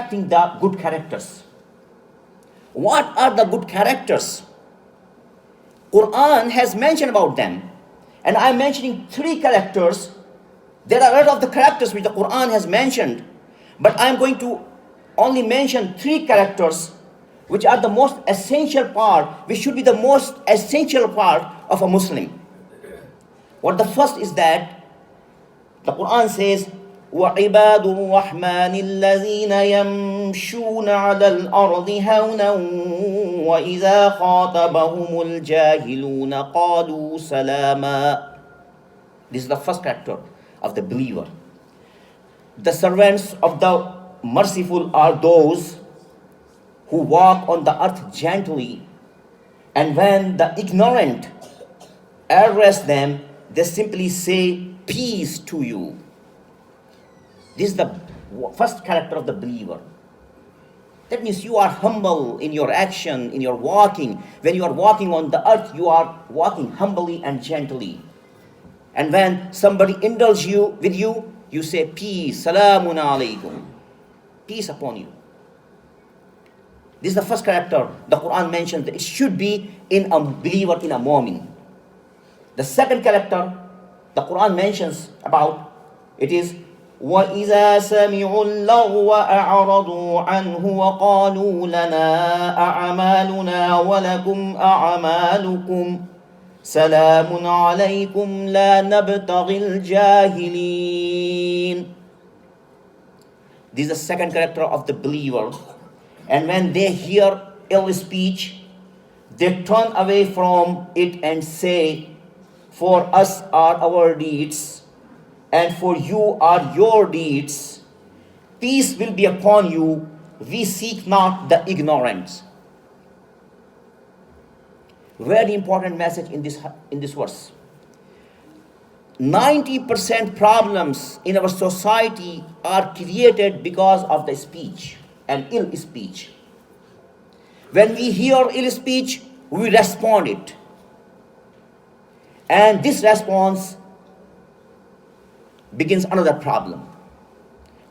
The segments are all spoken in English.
attracting the good characters. What are the good characters? Quran has mentioned about them. And I'm mentioning 3 characters. There are a lot of the characters which the Quran has mentioned. But I'm going to only mention 3 characters which are the most essential part, which should be the most essential part of a Muslim. What the first is that the Quran says, وَعِبَادُ الرَّحْمَنِ الَّذِينَ يَمْشُونَ عَلَى الْأَرْضِ هَوْنًا وَإِذَا خَاطَبَهُمُ الْجَاهِلُونَ قَالُوا سَلَامًا. This is the first character of the believer. The servants of the merciful are those who walk on the earth gently, and when the ignorant address them, they simply say, peace to you. This is the first character of the believer. That means you are humble in your action, in your walking. When you are walking on the earth, you are walking humbly and gently. And when somebody indulges you with you, you say peace, salamun alaykum, peace upon you. This is the first character the Quran mentions that it should be in a believer, in a mu'min. The second character the Quran mentions about, it is وَإِذَا سَمِعُوا اللَّغْوَ أَعْرَضُوا عَنْهُ وَقَالُوا لَنَا أَعْمَالُنَا وَلَكُمْ أَعْمَالُكُمْ سَلَامٌ عَلَيْكُمْ لَا نَبْتَغِي الْجَاهِلِينَ. This is the second character of the believer. And when they hear ill speech, they turn away from it and say, for us are our deeds, and for you are your deeds. Peace will be upon you. We seek not the ignorance. Very important message in this verse. 90% problems in our society are created because of the speech and ill speech. When we hear ill speech, we respond it. And this response begins another problem.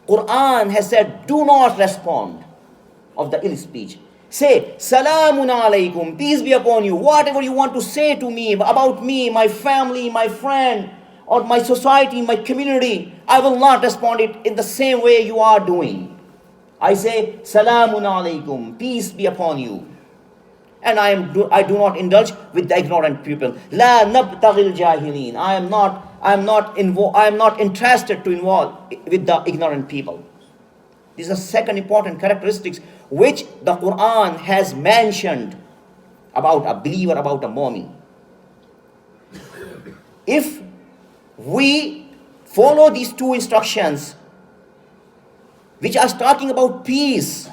Quran has said, do not respond of the ill speech. Say, salamun alaykum, peace be upon you. Whatever you want to say to me, about me, my family, my friend, or my society, my community, I will not respond it in the same way you are doing. I say, salamun alaykum, peace be upon you. And I do not indulge with the ignorant people. La nabtaghil jahilin. I am not interested to involve with the ignorant people. This is the second important characteristics which the Quran has mentioned about a believer, about a mu'min. If we follow these 2 instructions, which are talking about peace,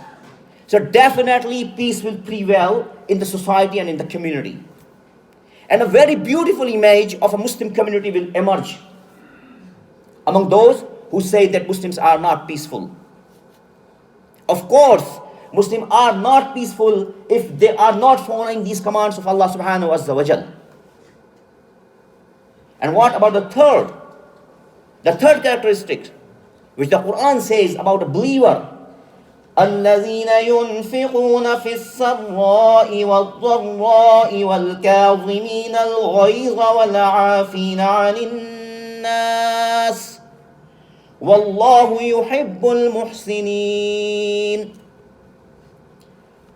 so definitely peace will prevail in the society and in the community. And a very beautiful image of a Muslim community will emerge among those who say that Muslims are not peaceful. Of course, Muslims are not peaceful if they are not following these commands of Allah subhanahu wa ta'ala. And what about the third? The third characteristic which the Quran says about a believer, الذين ينفقون في السراء والضراء والكاظمين الغيظ والعافين عن الناس والله يحب المحسنين.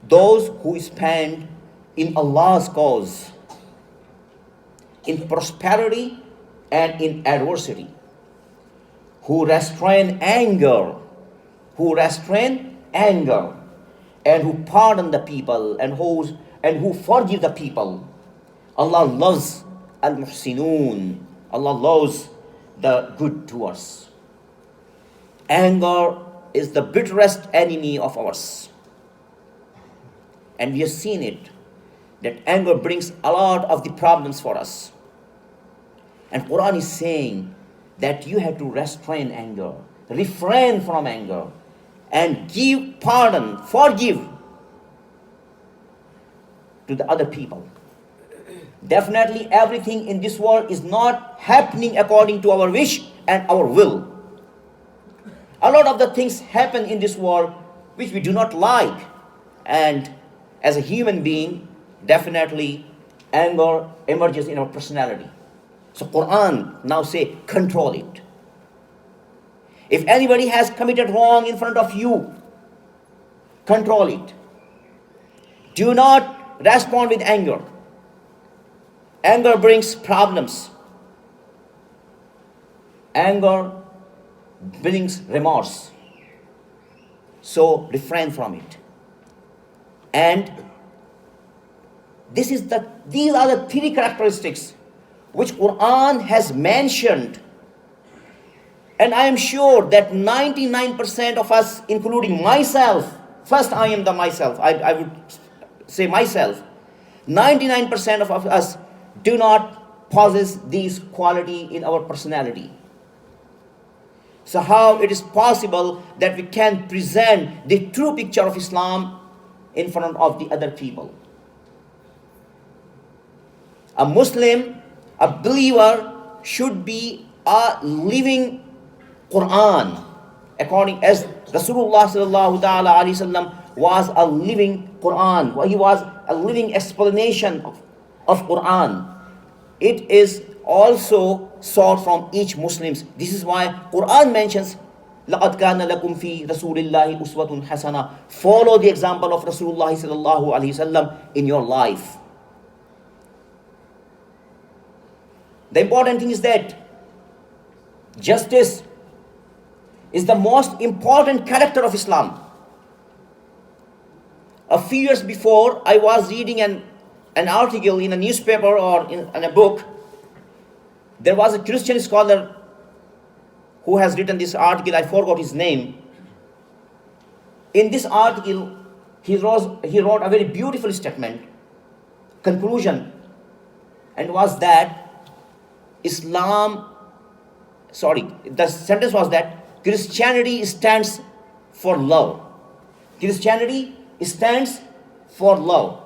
Those who spend in Allah's cause, in prosperity and in adversity, who restrain anger, and who pardon the people, and who forgive the people. Allah loves al-muhsinun. Allah loves the good doers. Anger is the bitterest enemy of ours. And we have seen it, that anger brings a lot of the problems for us. And Quran is saying that you have to restrain anger, refrain from anger, and give pardon, forgive to the other people. Definitely everything in this world is not happening according to our wish and our will. A lot of the things happen in this world which we do not like. And as a human being, definitely anger emerges in our personality. So Quran now say, control it. If anybody has committed wrong in front of you, control it. Do not respond with anger. Anger brings problems. Anger brings remorse. So refrain from it. And these are the three characteristics which Quran has mentioned. And I am sure that 99% of us, including myself, first I am the myself, I would say myself, 99% of us do not possess these qualities in our personality. So how it is possible that we can present the true picture of Islam in front of the other people? A Muslim, a believer, should be a living Quran, according as Rasulullah sallallahu ta'ala alayhi wasallam was a living Quran. He was a living explanation of Quran. It is also sought from each Muslim. This is why Quran mentions, لَقَدْ كَانَ لَكُمْ فِي رَسُولِ اللَّهِ أُسْوَةٌ حَسَنَةٌ. Follow the example of Rasulullah sallallahu alayhi wasallam in your life. The important thing is that justice is the most important character of Islam. A few years before, I was reading an article in a newspaper or in a book. There was a Christian scholar who has written this article. I forgot his name. In this article, he wrote a very beautiful statement, conclusion, and was that the sentence was that Christianity stands for love. Christianity stands for love,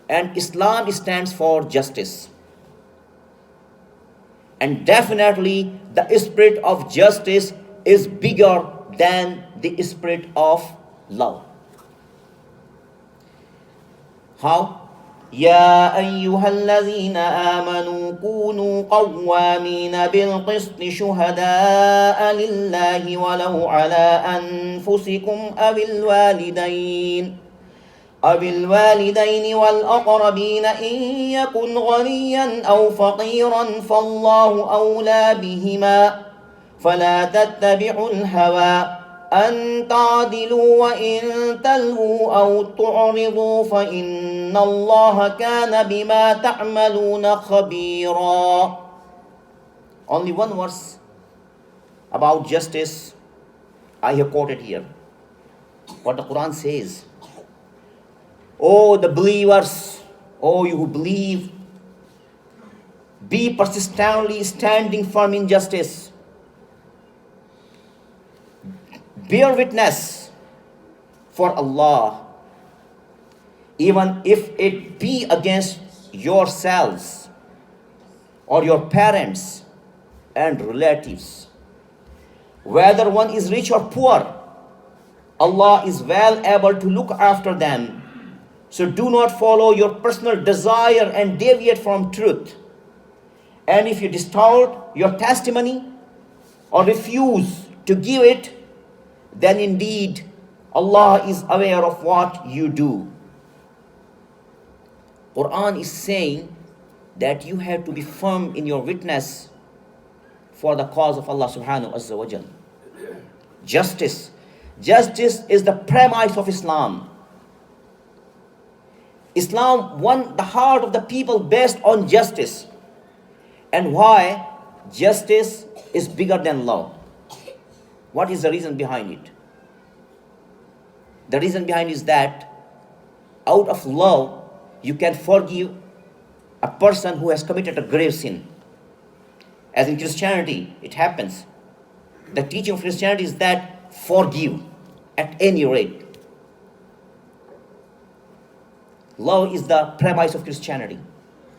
and Islam stands for justice. And definitely the spirit of justice is bigger than the spirit of love. How? يا أيها الذين آمنوا كونوا قوامين بالقسط شهداء لله ولو على أنفسكم أو الوالدين والأقربين إن يكن غنيا أو فقيرا فالله أولى بهما فلا تتبعوا الهوى أن تعدلوا وإن تلووا أو تعرضوا فإن الله كان بما تعملون خبيرا. Only one verse about justice I have quoted here. What the Quran says. Oh, the believers, oh, you who believe, be persistently standing firm in justice. Bear witness for Allah, even if it be against yourselves or your parents and relatives. Whether one is rich or poor, Allah is well able to look after them. So do not follow your personal desire and deviate from truth. And if you distort your testimony or refuse to give it, then indeed Allah is aware of what you do. Quran is saying that you have to be firm in your witness for the cause of Allah subhanahu wa ta'ala. Justice is the premise of Islam. Islam won the heart of the people based on justice. And why? Justice is bigger than law. What is the reason behind it? The reason behind is that out of love, you can forgive a person who has committed a grave sin. As in Christianity, it happens. The teaching of Christianity is that forgive at any rate. Love is the premise of Christianity.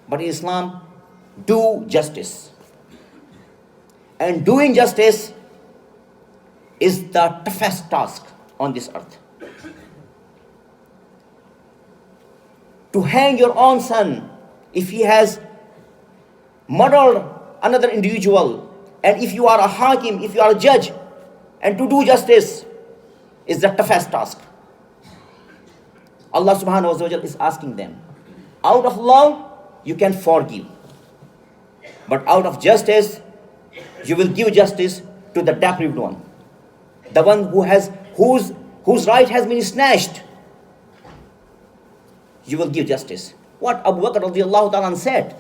But in Islam, do justice. And doing justice is the toughest task on this earth. to hang your own son if he has murdered another individual, and if you are a hakim, if you are a judge, and to do justice is the toughest task. Allah subhanahu wa ta'ala is asking them. Out of love, you can forgive. But out of justice, you will give justice to the deprived one. The one whose right has been snatched. You will give justice. What Abu Bakr radiallahu ta'ala said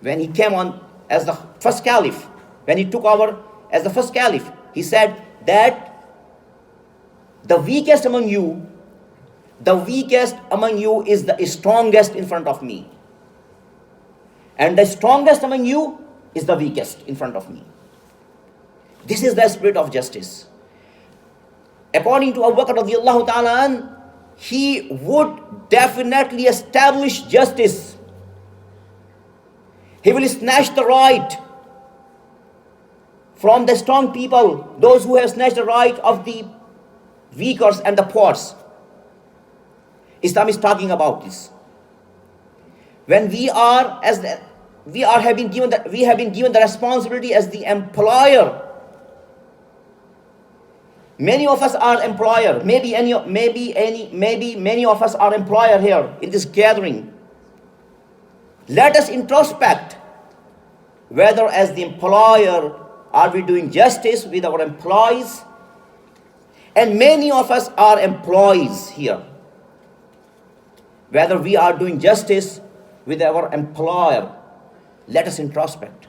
when he came on as the first caliph, when he took over as the first caliph, he said that the weakest among you is the strongest in front of me. And the strongest among you is the weakest in front of me. This is the spirit of justice. According to Abu Bakr radiallahu ta'ala, he would definitely establish justice. He will snatch the right from the strong people, those who have snatched the right of the weakers and the poor. Islam is talking about this. When we have been given the responsibility as the employer. Many of us are employer. Maybe many of us are employer here in this gathering. Let us introspect whether as the employer are we doing justice with our employees, and many of us are employees here. Whether we are doing justice with our employer, let us introspect.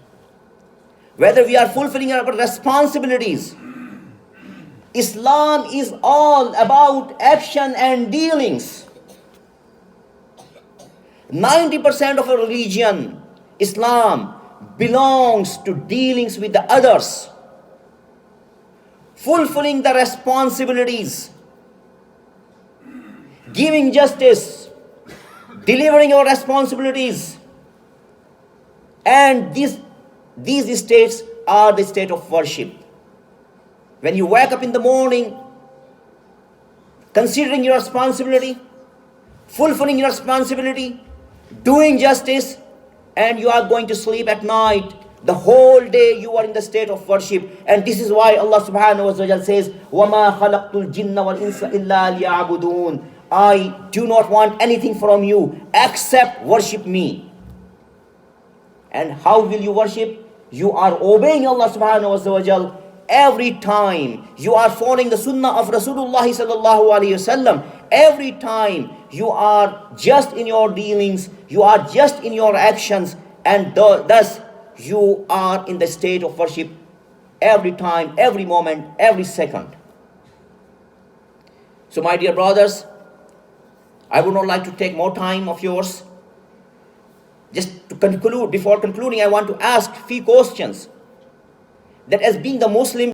Whether we are fulfilling our responsibilities. Islam is all about action and dealings. 90% of our religion, Islam, belongs to dealings with the others. Fulfilling the responsibilities. Giving justice. Delivering our responsibilities. And these states are the state of worship. When you wake up in the morning, considering your responsibility, fulfilling your responsibility, doing justice, and you are going to sleep at night, the whole day you are in the state of worship. And this is why Allah subhanahu wa ta'ala says, وَمَا خَلَقْتُ الْجِنَّ وَالْإِنسَ إِلَّا لِيَعْبُدُونَ. I do not want anything from you except worship me. And how will you worship? You are obeying Allah subhanahu wa ta'ala. Every time you are following the sunnah of Rasulullah sallallahu alaihi wasallam, every time you are just in your dealings, you are just in your actions, and thus you are in the state of worship every time, every moment, every second. So my dear brothers, I would not like to take more time of yours. Just to conclude, before concluding, I want to ask few questions. That as being the Muslim,